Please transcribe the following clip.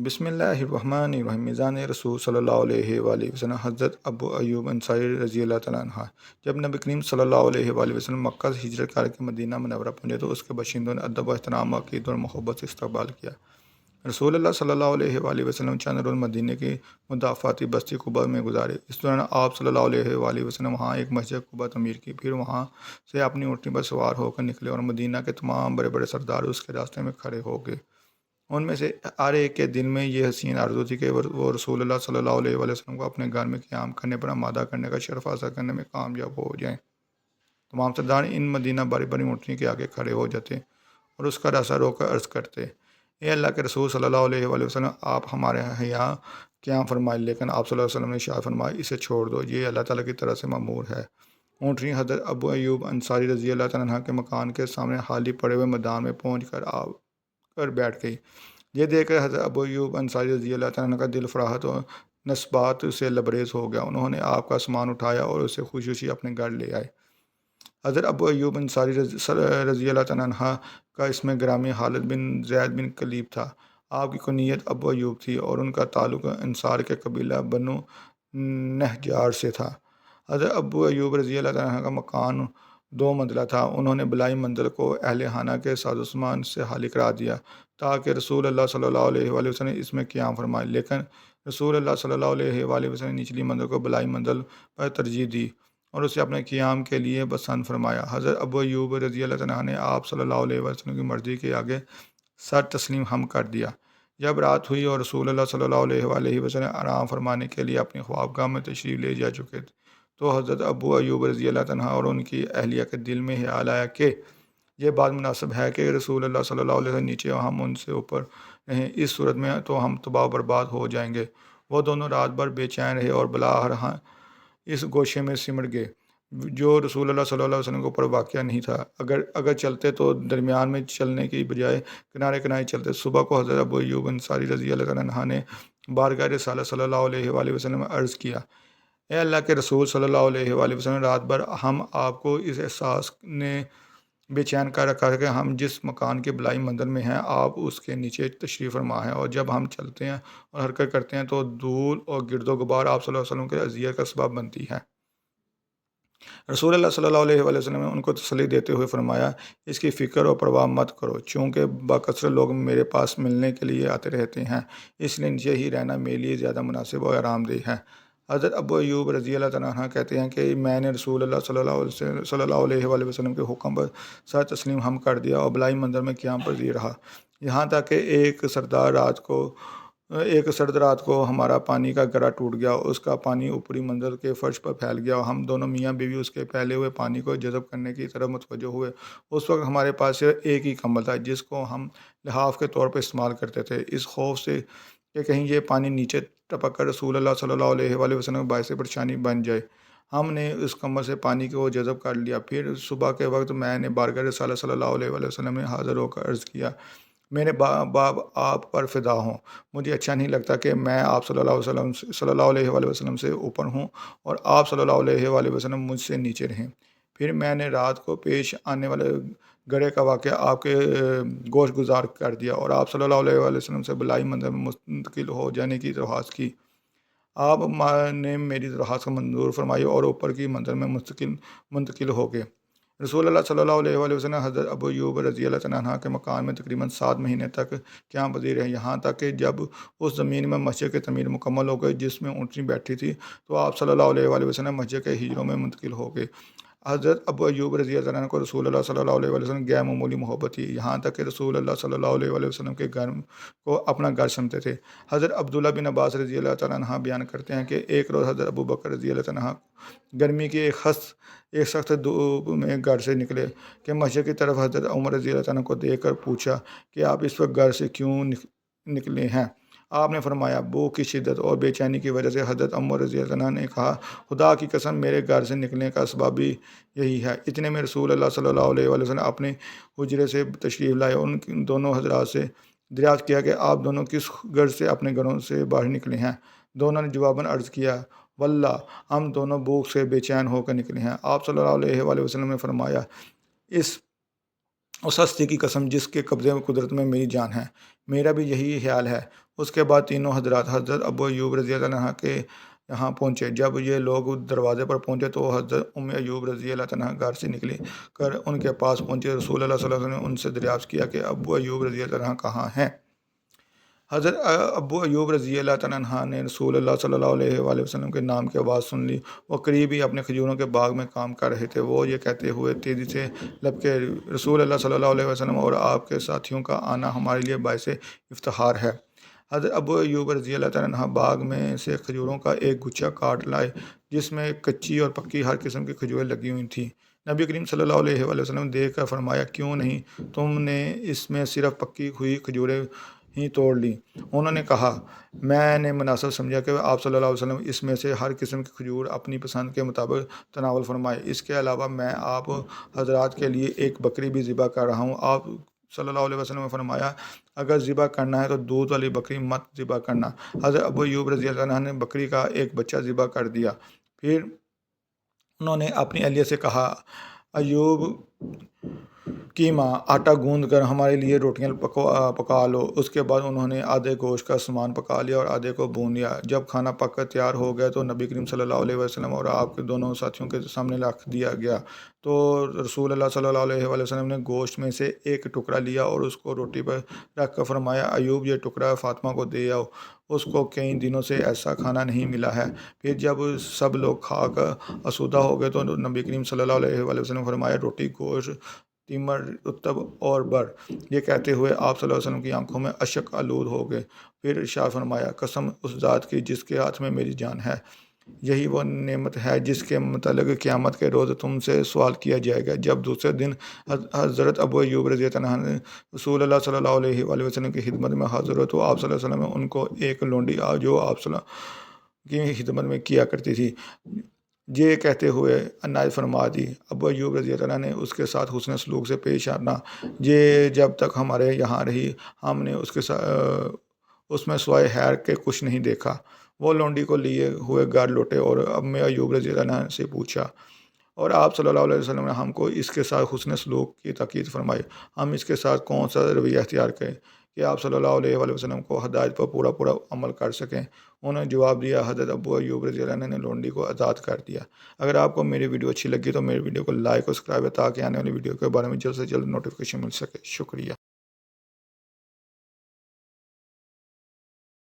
بسم اللہ الرحمن الرحیم۔ میزان رسول صلی اللہ علیہ وآلہ وسلم حضرت ابو ایوب انصاری رضی اللہ تعالیٰ عنہ۔ جب نبی کریم صلی اللہ علیہ وآلہ وسلم مکہ سے ہجرت کر کے مدینہ منورہ پہنچے تو اس کے باشندوں نے ادب و احترام، عقیدت اور محبت سے استقبال کیا۔ رسول اللہ صلی اللہ علیہ وآلہ وسلم چند روز مدینہ کی مضافاتی بستی قباء میں گزارے۔ اس دوران آپ صلی اللہ علیہ وآلہ وسلم وہاں ایک مسجد قباء تعمیر کی، پھر وہاں سے اپنی اونٹنی پر سوار ہو کر نکلے اور مدینہ کے تمام بڑے بڑے سردار اس کے راستے میں کھڑے ہو گئے۔ ان میں سے ہر ایک کے دل میں یہ حسین آرزو تھی کہ وہ رسول اللہ صلی اللہ علیہ وآلہ وسلم کو اپنے گھر میں قیام کرنے پر آمادہ کرنے کا شرف حاصل کرنے میں کامیاب ہو جائیں۔ تمام سردار ان مدینہ باری باری اونٹنی کے آگے کھڑے ہو جاتے اور اس کا راستہ روک کر عرض کرتے، اے اللہ کے رسول صلی اللہ علیہ وآلہ وسلم، آپ ہمارے یہاں قیام فرمائے، لیکن آپ صلی اللہ علیہ وسلم نے ارشاد فرمایا، اسے چھوڑ دو، یہ اللہ تعالیٰ کی طرف سے مأمور ہے۔ اونٹنی حضرت ابو ایوب انصاری رضی اللہ تعالیٰ عنہ کے مکان کے سامنے خالی پڑے ہوئے میدان میں پہنچ کر بیٹھ گئی۔ یہ دیکھ کر حضرت ابو ایوب انصاری رضی اللہ تعالیٰ عنہ کا دل فراحت و نسبات سے لبریز ہو گیا۔ انہوں نے آپ کا سامان اٹھایا اور اسے خوشی خوشی اپنے گھر لے آئے۔ حضرت ابو ایوب انصاری رضی اللہ تعالیٰ عنہ کا اسم گرامی خالد بن زید بن کلیب تھا۔ آپ کی کنیت ابو ایوب تھی اور ان کا تعلق انصار کے قبیلہ بنو نجار سے تھا۔ حضرت ابو ایوب رضی اللہ تعالیٰ عنہ کا مکان 2 منزلہ تھا۔ انہوں نے بلائی منزل کو اہل خانہ کے ساز و سامان سے خالی کرا دیا تاکہ رسول اللہ صلی اللہ علیہ وآلہ وسلم اس میں قیام فرمائے، لیکن رسول اللہ صلی اللہ علیہ وآلہ وسلم نے نچلی منزل کو بلائی منزل پر ترجیح دی اور اسے اپنے قیام کے لیے پسند فرمایا۔ حضرت ابو ایوب رضی اللہ تعالیٰ عنہ نے آپ صلی اللہ علیہ وسلم کی مرضی کے آگے سر تسلیم ہم کر دیا۔ جب رات ہوئی اور رسول اللہ صلی اللہ علیہ وآلہ وسلم آرام فرمانے کے لیے اپنی خوابگاہ میں تشریف لے جا چکے تھے تو حضرت ابو ایوب رضی اللہ عنہ اور ان کی اہلیہ کے دل میں خیال آیا کہ یہ بات مناسب ہے کہ رسول اللہ صلی اللہ علیہ وسلم نیچے اور ہم ان سے اوپر رہیں، اس صورت میں تو ہم تباہ و برباد ہو جائیں گے۔ وہ دونوں رات بھر بے چین رہے اور بلاخر اس گوشے میں سمٹ گئے جو رسول اللہ صلی اللہ علیہ وسلم کے اوپر واقع نہیں تھا۔ اگر چلتے تو درمیان میں چلنے کی بجائے کنارے کنارے چلتے۔ صبح کو حضرت ابو ایوب انصاری رضی اللہ عنہ نے بارگاہ رسالت صلی اللہ علیہ وآلہ وسلم میں عرض کیا، اے اللہ کے رسول صلی اللہ علیہ وآلہ وسلم، رات بھر ہم آپ کو اس احساس نے بے چین کر رکھا ہے کہ ہم جس مکان کے بلائی منزل میں ہیں آپ اس کے نیچے تشریف فرما ہیں، اور جب ہم چلتے ہیں اور حرکت کرتے ہیں تو دھول اور گرد و غبار آپ صلی اللہ علیہ وسلم کے اذیت کا سبب بنتی ہے۔ رسول اللہ صلی اللہ علیہ وآلہ وسلم نے ان کو تسلی دیتے ہوئے فرمایا، اس کی فکر و پرواہ مت کرو، چونکہ بکثرت لوگ میرے پاس ملنے کے لیے آتے رہتے ہیں، اس لیے نیچے ہی رہنا میرے لیے زیادہ مناسب اور آرام دہ ہے۔ حضرت ابو ایوب رضی اللہ تعالیٰ عنہ کہتے ہیں کہ میں نے رسول اللہ صلی اللہ علیہ وآلہ وسلم کے حکم پر سر تسلیم ہم کر دیا اور بلائی منظر میں قیام پذیر رہا، یہاں تک کہ ایک سرد رات کو ہمارا پانی کا گرہ ٹوٹ گیا، اس کا پانی اوپری منزل کے فرش پر پھیل گیا اور ہم دونوں میاں بیوی اس کے پھیلے ہوئے پانی کو جذب کرنے کی طرف متوجہ ہوئے۔ اس وقت ہمارے پاس صرف ایک ہی کمبل تھا جس کو ہم لحاف کے طور پر استعمال کرتے تھے، اس خوف سے کہ کہیں یہ پانی نیچے ٹپک کر رسول اللہ صلی اللہ علیہ وآلہ وسلم کے باعث پریشانی بن جائے۔ ہم نے اس کمبل سے پانی کو جذب کر لیا۔ پھر صبح کے وقت میں نے بارگاہ رسالت صلی اللہ علیہ وآلہ وسلم میں حاضر ہو کر عرض کیا، میرے باپ آپ پر فدا ہوں، مجھے اچھا نہیں لگتا کہ میں آپ صلی اللہ علیہ وآلہ وسلم سے اوپر ہوں اور آپ صلی اللہ علیہ وآلہ وسلم مجھ سے نیچے رہیں۔ پھر میں نے رات کو پیش آنے والے گڑھے کا واقعہ آپ کے گوش گزار کر دیا اور آپ صلی اللہ علیہ وآلہ وسلم سے بلائی منزل میں منتقل ہو جانے کی درخواست کی۔ آپ نے میری درخواست منظور فرمائی اور اوپر کی منزل میں منتقل ہو گئے۔ رسول اللہ صلی اللہ علیہ وآلہ وسلم حضرت ابو ایوب رضی اللہ عنہ کے مکان میں تقریباً 7 مہینے تک قیام پذیر رہے، یہاں تک کہ جب اس زمین میں مسجد کی تعمیر مکمل ہو گئی جس میں اونٹنی بیٹھی تھی تو آپ صلی اللہ علیہ وآلہ وسلم مسجد کے ہجروں میں منتقل ہو گئے۔ حضرت ابو ایوب رضی اللہ عنہ کو رسول اللہ صلی اللہ علیہ وآلہ وسلم غیر معمولی محبت تھی، یہاں تک کہ رسول اللہ صلی اللہ علیہ وآلہ وسلم کے گھر کو اپنا گھر سمجھتے تھے۔ حضرت عبداللہ بن عباس رضی اللہ تعالیٰ عنہ بیان کرتے ہیں کہ ایک روز حضرت ابو بکر رضی اللہ عنہ گرمی کی ایک سخت دھوپ میں گھر سے نکلے کہ مسجد کی طرف حضرت عمر رضی اللہ عنہ کو دیکھ کر پوچھا کہ آپ اس وقت گھر سے کیوں نکلے ہیں؟ آپ نے فرمایا، بھوک کی شدت اور بے چینی کی وجہ سے۔ حضرت عمر رضی اللہ عنہ نے کہا، خدا کی قسم میرے گھر سے نکلنے کا اسباب بھی یہی ہے۔ اتنے میں رسول اللہ صلی اللہ علیہ وآلہ وسلم اپنے حجرے سے تشریف لائے۔ ان دونوں حضرات سے دریافت کیا کہ آپ دونوں کس غرض سے اپنے گھروں سے باہر نکلے ہیں؟ دونوں نے جواباً عرض کیا، واللہ ہم دونوں بھوک سے بے چین ہو کر نکلے ہیں۔ آپ صلی اللہ علیہ وآلہ وسلم نے فرمایا، اس ہستی کی قسم جس کے قبضے میں قدرت میں میری جان ہے، میرا بھی یہی خیال ہے۔ اس کے بعد تینوں حضرات حضرت ابو ایوب رضی اللہ عنہ کے یہاں پہنچے۔ جب یہ لوگ دروازے پر پہنچے تو حضرت ایوب رضی اللہ عنہ گھر سے نکلی کر ان کے پاس پہنچے۔ رسول اللہ صلی اللہ علیہ وسلم نے ان سے دریافت کیا کہ ابو ایوب رضی اللہ عنہ کہاں ہیں؟ حضرت ابو ایوب رضی اللہ عنہ نے رسول اللہ صلی اللہ علیہ وآلہ وسلم کے نام کی آواز سن لی۔ وہ قریب ہی اپنے کھجوروں کے باغ میں کام کر رہے تھے۔ وہ یہ کہتے ہوئے تیزی سے لپکے، رسول اللہ صلی اللہ علیہ وسلم اور آپ کے ساتھیوں کا آنا ہمارے لیے باعث افتخار ہے۔ حضرت ابو ایوب رضی اللہ عنہ باغ میں سے کھجوروں کا ایک گچھا کاٹ لائے جس میں کچی اور پکی ہر قسم کی کھجوریں لگی ہوئی تھیں۔ نبی کریم صلی اللہ علیہ وآلہ وسلم نے دیکھ کر فرمایا، کیوں نہیں تم نے اس میں صرف پکی ہوئی کھجوریں ہی توڑ لی؟ انہوں نے کہا، میں نے مناسب سمجھا کہ آپ صلی اللہ علیہ وسلم اس میں سے ہر قسم کی کھجور اپنی پسند کے مطابق تناول فرمائے۔ اس کے علاوہ میں آپ حضرات کے لیے ایک بکری بھی ذبح کر رہا ہوں۔ آپ صلی اللہ علیہ وسلم نے فرمایا، اگر ذبح کرنا ہے تو دودھ والی بکری مت ذبح کرنا۔ حضرت ابو ایوب رضی اللہ عنہ نے بکری کا ایک بچہ ذبح کر دیا۔ پھر انہوں نے اپنی اہلیہ سے کہا، ایوب کی ماں، آٹا گوندھ کر ہمارے لیے روٹیاں پکا لو۔ اس کے بعد انہوں نے آدھے گوشت کا سامان پکا لیا اور آدھے کو بھون لیا۔ جب کھانا پک کر تیار ہو گیا تو نبی کریم صلی اللہ علیہ وسلم اور آپ کے دونوں ساتھیوں کے سامنے رکھ دیا گیا۔ تو رسول اللہ صلی اللہ علیہ وآلہ وسلم نے گوشت میں سے ایک ٹکڑا لیا اور اس کو روٹی پر رکھ کر فرمایا، ایوب یہ ٹکڑا فاطمہ کو دے آؤ، اس کو کئی دنوں سے ایسا کھانا نہیں ملا ہے۔ پھر جب سب لوگ کھا کر آسودہ ہو گئے تو نبی کریم صلی اللہ علیہ وآلہ وسلم نے فرمایا، روٹی، گوشت، تیمر، رطب اور بر۔ یہ کہتے ہوئے آپ صلی اللہ علیہ وسلم کی آنکھوں میں اشک آلود ہو گئے۔ پھر ارشاد فرمایا، قسم اس ذات کی جس کے ہاتھ میں میری جان ہے، یہی وہ نعمت ہے جس کے متعلق قیامت کے روز تم سے سوال کیا جائے گا۔ جب دوسرے دن حضرت ابو ایوب رضی اللہ عنہ نے رسول اللہ صلی اللہ علیہ وآلہ وسلم کی خدمت میں حاضر ہوئے تو آپ صلی اللہ علیہ وسلم نے ان کو ایک لونڈی جو آپ صلی اللہ علیہ وسلم کی خدمت میں کیا کرتی تھی یہ کہتے ہوئے عنایت فرما دی۔ ابو ایوب رضی اللہ عنہ نے اس کے ساتھ حسن سلوک سے پیش آنا یہ جب تک ہمارے یہاں رہی، ہم نے اس میں سوائے خیر کے کچھ نہیں دیکھا۔ وہ لونڈی کو لیے ہوئے گھر لوٹے اور ابو ایوب رضی اللہ عنہ سے پوچھا، اور آپ صلی اللہ علیہ وسلم نے ہم کو اس کے ساتھ حسن سلوک کی تاکید فرمائی، ہم اس کے ساتھ کون سا رویہ اختیار کریں کہ آپ صلی اللہ علیہ وآلہ وسلم کو ہدایت پر پورا عمل کر سکیں؟ انہوں نے جواب دیا، حضرت ابو ایوب رضی اللہ عنہ نے لونڈی کو آزاد کر دیا۔ اگر آپ کو میری ویڈیو اچھی لگی تو میری ویڈیو کو لائک اور سبسکرائب ہے تاکہ آنے والی ویڈیو کے بارے میں جلد سے جلد نوٹیفیکیشن مل سکے۔ شکریہ۔